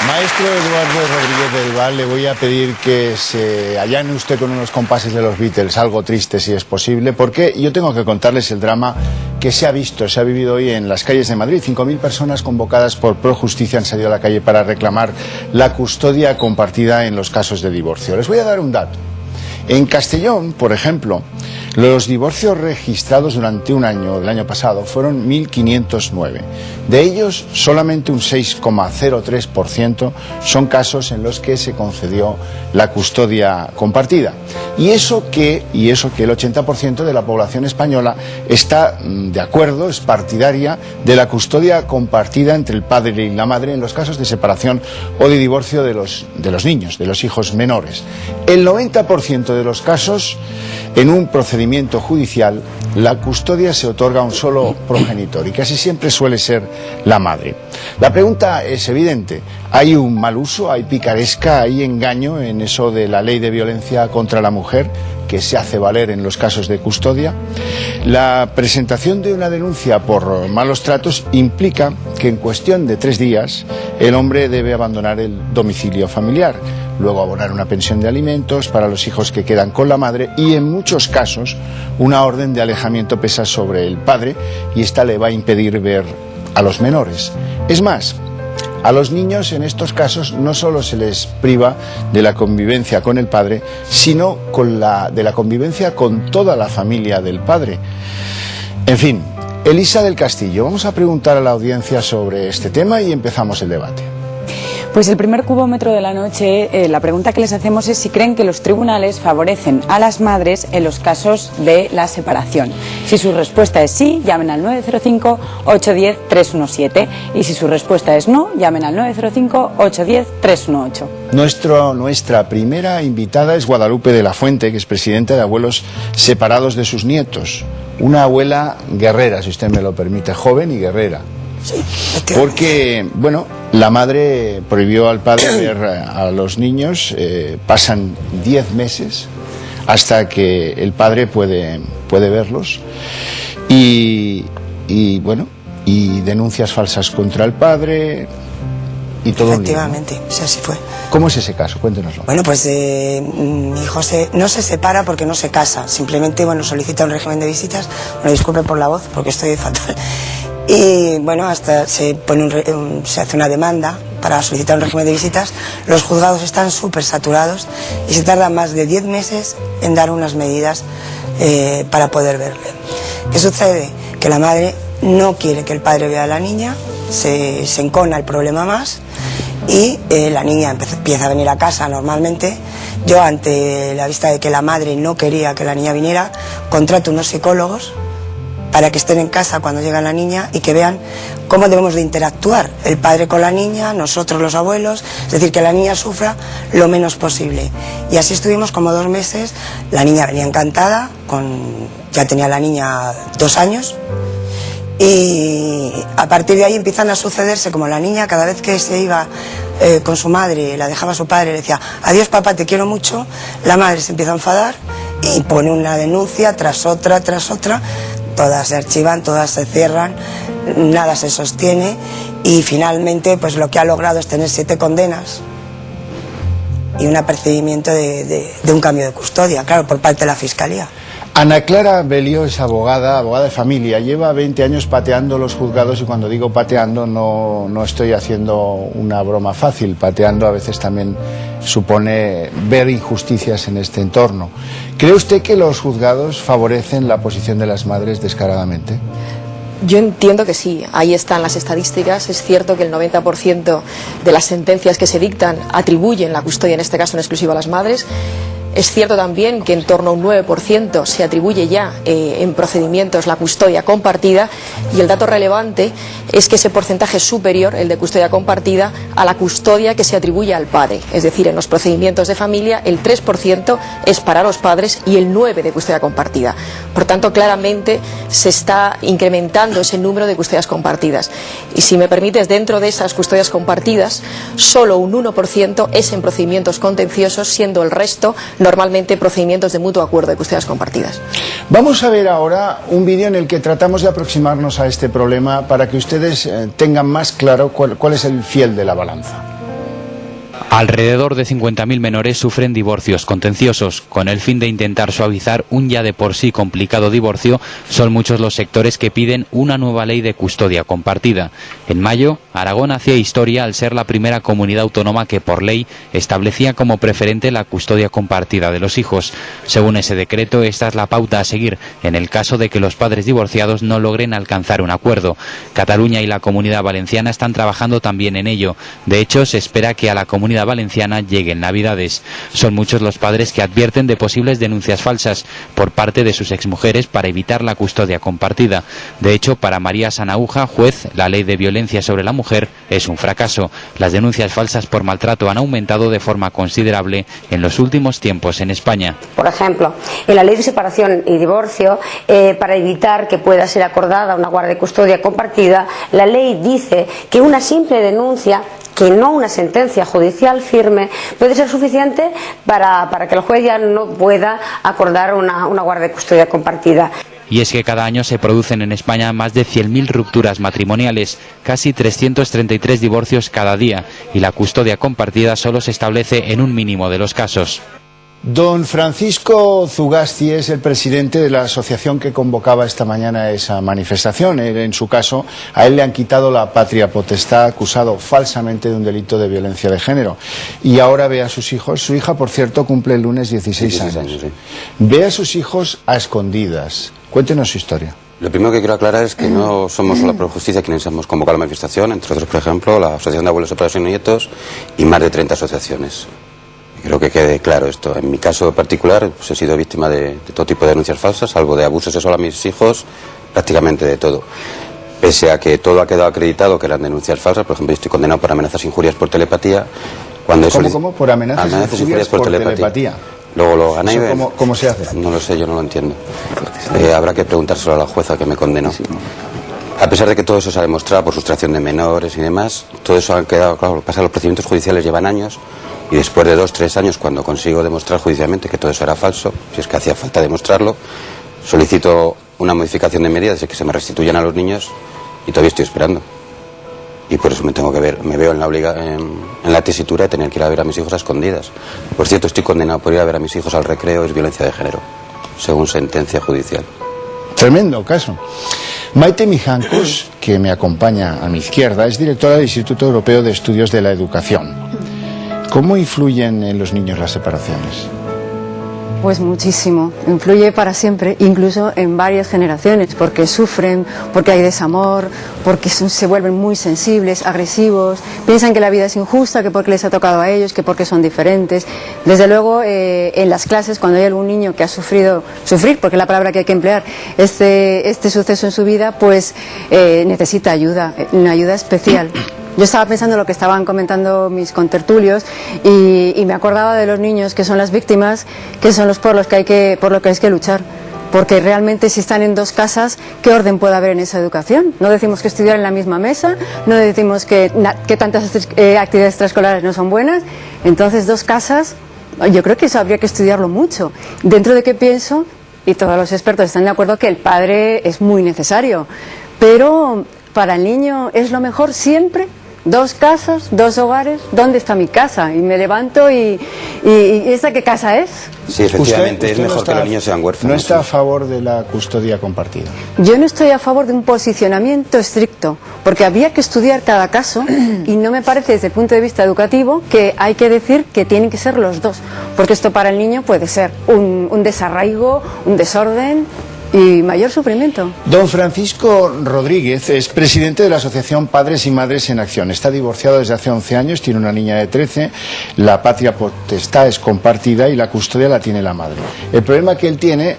Maestro Eduardo Rodríguez del Val, le voy a pedir que se allane usted con unos compases de los Beatles, algo triste si es posible, porque yo tengo que contarles el drama que se ha vivido hoy en las calles de Madrid. 5.000 personas convocadas por ProJusticia han salido a la calle para reclamar la custodia compartida en los casos de divorcio. Les voy a dar un dato. En Castellón, por ejemplo, los divorcios registrados durante un año, el año pasado, fueron 1.509. De ellos, solamente un 6,03% son casos en los que se concedió la custodia compartida. Y eso que el 80% de la población española está de acuerdo, es partidaria de la custodia compartida entre el padre y la madre en los casos de separación o de divorcio de los niños, de los hijos menores. El 90% de los casos, en un procedimiento judicial, la custodia se otorga a un solo progenitor y casi siempre suele ser la madre. La pregunta es evidente: ¿hay un mal uso, hay picaresca, hay engaño en eso de la ley de violencia contra la mujer que se hace valer en los casos de custodia? La presentación de una denuncia por malos tratos implica que en cuestión de 3 días el hombre debe abandonar el domicilio familiar, luego abonar una pensión de alimentos para los hijos que quedan con la madre y en muchos casos una orden de alejamiento pesa sobre el padre y esta le va a impedir ver a los menores. Es más, a los niños en estos casos no solo se les priva de la convivencia con el padre, sino de la convivencia con toda la familia del padre. En fin, Elisa del Castillo, vamos a preguntar a la audiencia sobre este tema y empezamos el debate. Pues el primer cubómetro de la noche, la pregunta que les hacemos es si creen que los tribunales favorecen a las madres en los casos de la separación. Si su respuesta es sí, llamen al 905-810-317 y si su respuesta es no, llamen al 905-810-318. Nuestra primera invitada es Guadalupe de la Fuente, que es presidenta de Abuelos Separados de sus Nietos. Una abuela guerrera, si usted me lo permite, joven y guerrera. Sí, porque, bueno, la madre prohibió al padre ver a los niños, pasan 10 meses hasta que el padre puede verlos y bueno, y denuncias falsas contra el padre y todo. Efectivamente, o sea, así fue. ¿Cómo es ese caso? Cuéntenoslo. Bueno, pues mi hijo no se separa porque no se casa, simplemente, bueno, solicita un régimen de visitas. Bueno, disculpe por la voz porque estoy fatal. Y bueno, hasta se hace una demanda para solicitar un régimen de visitas. Los juzgados están súper saturados y se tarda más de 10 meses en dar unas medidas para poder verle. ¿Qué sucede? Que la madre no quiere que el padre vea a la niña, se encona el problema más y la niña empieza a venir a casa normalmente. Yo, ante la vista de que la madre no quería que la niña viniera, contrato unos psicólogos para que estén en casa cuando llega la niña y que vean cómo debemos de interactuar el padre con la niña, nosotros los abuelos, es decir, que la niña sufra lo menos posible. Y así estuvimos como 2 meses, la niña venía encantada, ya tenía la niña 2 años, y a partir de ahí empiezan a sucederse, como la niña cada vez que se iba con su madre, la dejaba a su padre, le decía: adiós papá, te quiero mucho, la madre se empieza a enfadar y pone una denuncia tras otra, todas se archivan, todas se cierran, nada se sostiene y finalmente pues lo que ha logrado es tener 7 condenas y un apercibimiento de un cambio de custodia, claro, por parte de la Fiscalía. Ana Clara Belio es abogada de familia, lleva 20 años pateando los juzgados y cuando digo pateando no estoy haciendo una broma fácil, pateando a veces también supone ver injusticias en este entorno. ¿Cree usted que los juzgados favorecen la posición de las madres descaradamente? Yo entiendo que sí, ahí están las estadísticas. Es cierto que el 90% de las sentencias que se dictan atribuyen la custodia, en este caso en exclusiva, a las madres. Es cierto también que en torno a un 9% se atribuye ya en procedimientos la custodia compartida y el dato relevante es que ese porcentaje es superior, el de custodia compartida, a la custodia que se atribuye al padre. Es decir, en los procedimientos de familia el 3% es para los padres y el 9% de custodia compartida. Por tanto, claramente se está incrementando ese número de custodias compartidas. Y si me permites, dentro de esas custodias compartidas, solo un 1% es en procedimientos contenciosos, siendo el resto normalmente procedimientos de mutuo acuerdo de custodias compartidas. Vamos a ver ahora un vídeo en el que tratamos de aproximarnos acercarnos a este problema para que ustedes tengan más claro cuál es el fiel de la balanza. Alrededor de 50.000 menores sufren divorcios contenciosos. Con el fin de intentar suavizar un ya de por sí complicado divorcio, son muchos los sectores que piden una nueva ley de custodia compartida. En mayo, Aragón hacía historia al ser la primera comunidad autónoma que por ley establecía como preferente la custodia compartida de los hijos. Según ese decreto, esta es la pauta a seguir en el caso de que los padres divorciados no logren alcanzar un acuerdo. Cataluña y la Comunidad Valenciana están trabajando también en ello. De hecho, se espera que a la Comunidad Valenciana lleguen Navidades. Son muchos los padres que advierten de posibles denuncias falsas por parte de sus exmujeres para evitar la custodia compartida. De hecho, para María Sanauja, juez, la ley de violencia sobre la mujer es un fracaso. Las denuncias falsas por maltrato han aumentado de forma considerable en los últimos tiempos en España. Por ejemplo, en la ley de separación y divorcio, para evitar que pueda ser acordada una guarda de custodia compartida, la ley dice que una simple denuncia, que no una sentencia judicial firme, puede ser suficiente para que el juez ya no pueda acordar una guarda de custodia compartida. Y es que cada año se producen en España más de 100.000 rupturas matrimoniales, casi 333 divorcios cada día, y la custodia compartida solo se establece en un mínimo de los casos. Don Francisco Zugasti es el presidente de la asociación que convocaba esta mañana esa manifestación. En su caso, a él le han quitado la patria potestad, acusado falsamente de un delito de violencia de género. Y ahora ve a sus hijos, su hija, por cierto, cumple el lunes 16 años. Sí. Ve a sus hijos a escondidas. Cuéntenos su historia. Lo primero que quiero aclarar es que no somos solo Pro Justicia quienes hemos convocado la manifestación, entre otros, por ejemplo, la Asociación de Abuelos Separados y Nietos y más de 30 asociaciones. Creo que quede claro esto. En mi caso particular, pues he sido víctima de todo tipo de denuncias falsas, salvo de abuso sexual a mis hijos, prácticamente de todo. Pese a que todo ha quedado acreditado que eran denuncias falsas, por ejemplo, yo estoy condenado por amenazas e injurias por telepatía. ¿Cómo? ¿Por amenazas e injurias por telepatía? Luego lo gané. ¿Cómo se hace? No lo sé, yo no lo entiendo. Habrá que preguntárselo a la jueza que me condenó. A pesar de que todo eso se ha demostrado por sustracción de menores y demás, todo eso ha quedado claro. Lo que pasa es que los procedimientos judiciales llevan años. Y después de 2-3 años, cuando consigo demostrar judicialmente que todo eso era falso, si es que hacía falta demostrarlo, solicito una modificación de medidas de que se me restituyan a los niños y todavía estoy esperando. Y por eso me veo en la tesitura de tener que ir a ver a mis hijos a escondidas. Por cierto, estoy condenado por ir a ver a mis hijos al recreo, es violencia de género, según sentencia judicial. Tremendo caso. Maite Mijancos, que me acompaña a mi izquierda, es directora del Instituto Europeo de Estudios de la Educación. ¿Cómo influyen en los niños las separaciones? Pues muchísimo, influye para siempre, incluso en varias generaciones, porque sufren, porque hay desamor, porque se vuelven muy sensibles, agresivos, piensan que la vida es injusta, que porque les ha tocado a ellos, que porque son diferentes. Desde luego, en las clases, cuando hay algún niño que ha sufrir, porque es la palabra que hay que emplear, este suceso en su vida, pues necesita ayuda, una ayuda especial. Yo estaba pensando en lo que estaban comentando mis contertulios y me acordaba de los niños que son las víctimas, que son los por lo que hay que luchar. Porque realmente si están en dos casas, ¿qué orden puede haber en esa educación? No decimos que estudiar en la misma mesa, no decimos que tantas actividades extraescolares no son buenas. Entonces, dos casas, yo creo que eso habría que estudiarlo mucho. Dentro de que pienso, y todos los expertos están de acuerdo, que el padre es muy necesario. Pero para el niño es lo mejor siempre. Dos casas, dos hogares, ¿dónde está mi casa? Y me levanto y ¿esa qué casa es? Sí, efectivamente, es mejor que los niños sean huérfanos. ¿No está a favor de la custodia compartida? Yo no estoy a favor de un posicionamiento estricto, porque había que estudiar cada caso y no me parece desde el punto de vista educativo que hay que decir que tienen que ser los dos, porque esto para el niño puede ser un desarraigo, un desorden y mayor sufrimiento. Don Francisco Rodríguez es presidente de la Asociación Padres y Madres en Acción. Está divorciado desde hace 11 años, tiene una niña de 13, la patria potestad es compartida y la custodia la tiene la madre. El problema que él tiene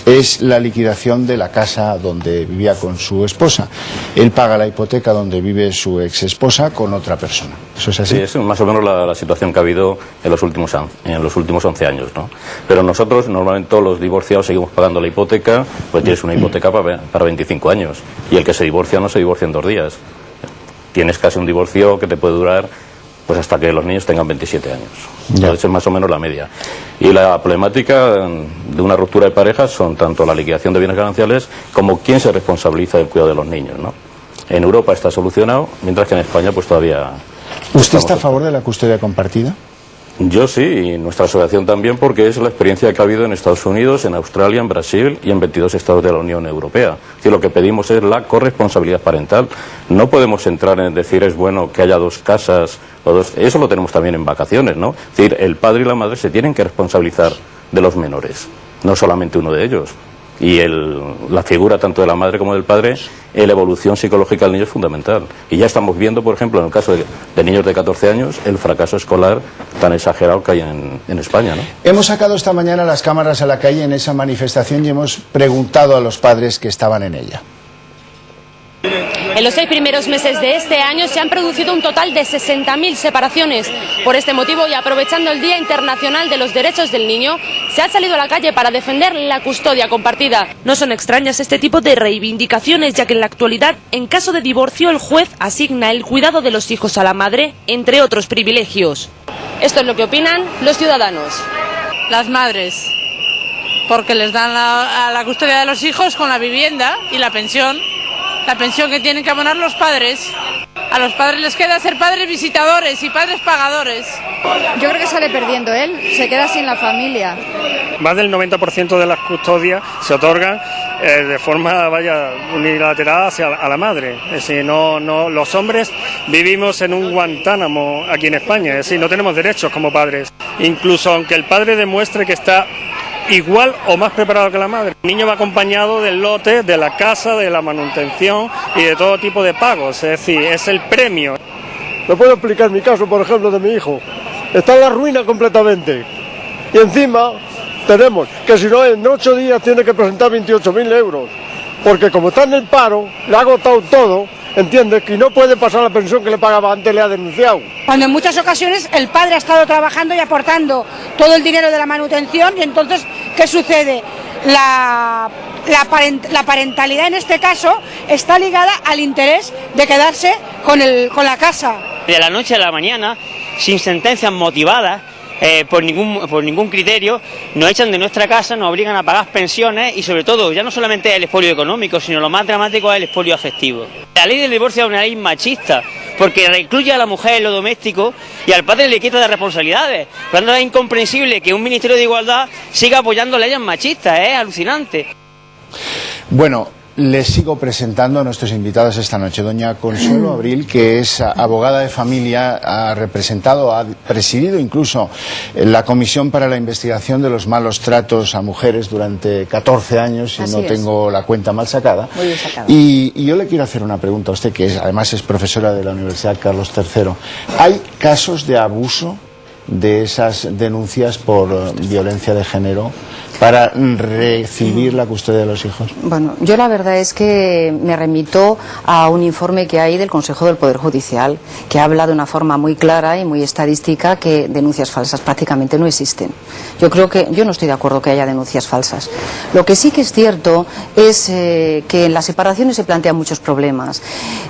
es la liquidación de la casa donde vivía con su esposa. Él paga la hipoteca donde vive su ex esposa con otra persona. ¿Eso es así? Sí, es más o menos la situación que ha habido en los últimos 11 años, ¿no? Pero nosotros, normalmente todos los divorciados seguimos pagando la hipoteca, pues tienes una hipoteca para 25 años. Y el que se divorcia no se divorcia en 2 días. Tienes casi un divorcio que te puede durar pues hasta que los niños tengan 27 años. Entonces es más o menos la media. Y la problemática de una ruptura de parejas son tanto la liquidación de bienes gananciales como quién se responsabiliza del cuidado de los niños, ¿no? En Europa está solucionado, mientras que en España pues todavía... ¿Usted está a favor de la custodia compartida? Yo sí, y nuestra asociación también, porque es la experiencia que ha habido en Estados Unidos, en Australia, en Brasil y en 22 estados de la Unión Europea. Es decir, lo que pedimos es la corresponsabilidad parental. No podemos entrar en decir es bueno que haya dos casas o dos... Eso lo tenemos también en vacaciones, ¿no? Es decir, el padre y la madre se tienen que responsabilizar de los menores, no solamente uno de ellos. Y la figura tanto de la madre como del padre en la evolución psicológica del niño es fundamental. Y ya estamos viendo, por ejemplo, en el caso de niños de 14 años, el fracaso escolar tan exagerado que hay en España, ¿no? Hemos sacado esta mañana las cámaras a la calle en esa manifestación y hemos preguntado a los padres que estaban en ella. En los 6 primeros meses de este año se han producido un total de 60.000 separaciones. Por este motivo, y aprovechando el Día Internacional de los Derechos del Niño, se ha salido a la calle para defender la custodia compartida. No son extrañas este tipo de reivindicaciones, ya que en la actualidad, en caso de divorcio, el juez asigna el cuidado de los hijos a la madre, entre otros privilegios. Esto es lo que opinan los ciudadanos. Las madres, porque les dan la custodia de los hijos con la vivienda y la pensión que tienen que abonar los padres. A los padres les queda ser padres visitadores y padres pagadores. Yo creo que sale perdiendo él, se queda sin la familia. Más del 90% de las custodias se otorgan de forma unilateral a la madre. Es decir, los hombres vivimos en un Guantánamo aquí en España, es decir, no tenemos derechos como padres. Incluso aunque el padre demuestre que está igual o más preparado que la madre. El niño va acompañado del lote, de la casa, de la manutención y de todo tipo de pagos, es decir, es el premio. Me puedo explicar mi caso, por ejemplo, de mi hijo. Está en la ruina completamente. Y encima tenemos que si no en 8 días tiene que presentar 28.000 euros. Porque como está en el paro, le ha agotado todo, ¿entiendes? Que no puede pasar la pensión que le pagaba antes, le ha denunciado. Cuando en muchas ocasiones el padre ha estado trabajando y aportando todo el dinero de la manutención y entonces, ¿qué sucede? La parentalidad en este caso está ligada al interés de quedarse con la casa. De la noche a la mañana, sin sentencias motivadas, por ningún criterio, nos echan de nuestra casa, nos obligan a pagar pensiones y sobre todo, ya no solamente el expolio económico, sino lo más dramático es el expolio afectivo. La ley del divorcio es una ley machista, porque recluye a la mujer en lo doméstico y al padre le quita de responsabilidades. Por lo tanto, es incomprensible que un Ministerio de Igualdad siga apoyando leyes machistas, es alucinante. Bueno, les sigo presentando a nuestros invitados esta noche. Doña Consuelo Abril, que es abogada de familia, ha presidido incluso la Comisión para la Investigación de los Malos Tratos a Mujeres durante 14 años, si no tengo la cuenta mal sacada. Muy bien sacada. Y yo le quiero hacer una pregunta a usted, que además es profesora de la Universidad Carlos III. ¿Hay casos de abuso de esas denuncias por violencia de género para recibir la custodia de los hijos? Bueno, yo la verdad es que me remito a un informe que hay del Consejo del Poder Judicial, que habla de una forma muy clara y muy estadística que denuncias falsas prácticamente no existen. Yo no estoy de acuerdo que haya denuncias falsas. Lo que sí que es cierto es que en las separaciones se plantean muchos problemas.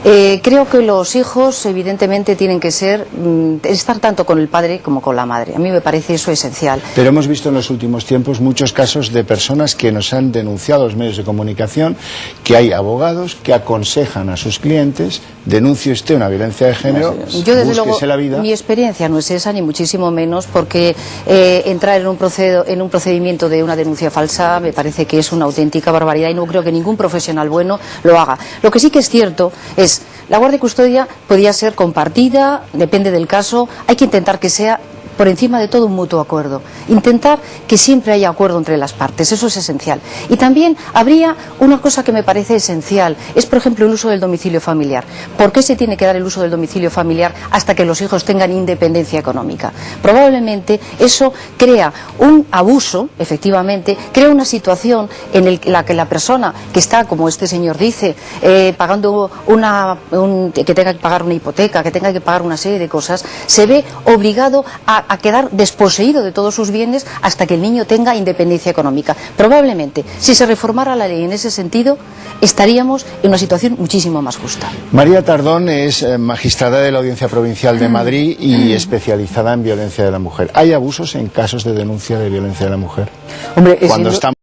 Creo que los hijos evidentemente tienen que estar tanto con el padre como con la madre. A mí me parece eso esencial. Pero hemos visto en los últimos tiempos muchos casos de personas que nos han denunciado a los medios de comunicación, que hay abogados que aconsejan a sus clientes: denuncie usted una violencia de género, yo desde luego la vida. Mi experiencia no es esa, ni muchísimo menos, porque entrar en un procedimiento de una denuncia falsa me parece que es una auténtica barbaridad y no creo que ningún profesional bueno lo haga. Lo que sí que es cierto es la guardia y custodia podía ser compartida, depende del caso, hay que intentar que sea por encima de todo un mutuo acuerdo, intentar que siempre haya acuerdo entre las partes, eso es esencial. Y también habría una cosa que me parece esencial, es por ejemplo el uso del domicilio familiar. ¿Por qué se tiene que dar el uso del domicilio familiar hasta que los hijos tengan independencia económica? Probablemente eso crea un abuso, efectivamente, crea una situación en la que la persona que está, como este señor dice, pagando que tenga que pagar una hipoteca, que tenga que pagar una serie de cosas, se ve obligado a a quedar desposeído de todos sus bienes hasta que el niño tenga independencia económica. Probablemente, si se reformara la ley en ese sentido, estaríamos en una situación muchísimo más justa. María Tardón es magistrada de la Audiencia Provincial de Madrid y especializada en violencia de la mujer. ¿Hay abusos en casos de denuncia de violencia de la mujer? Hombre, cuando estamos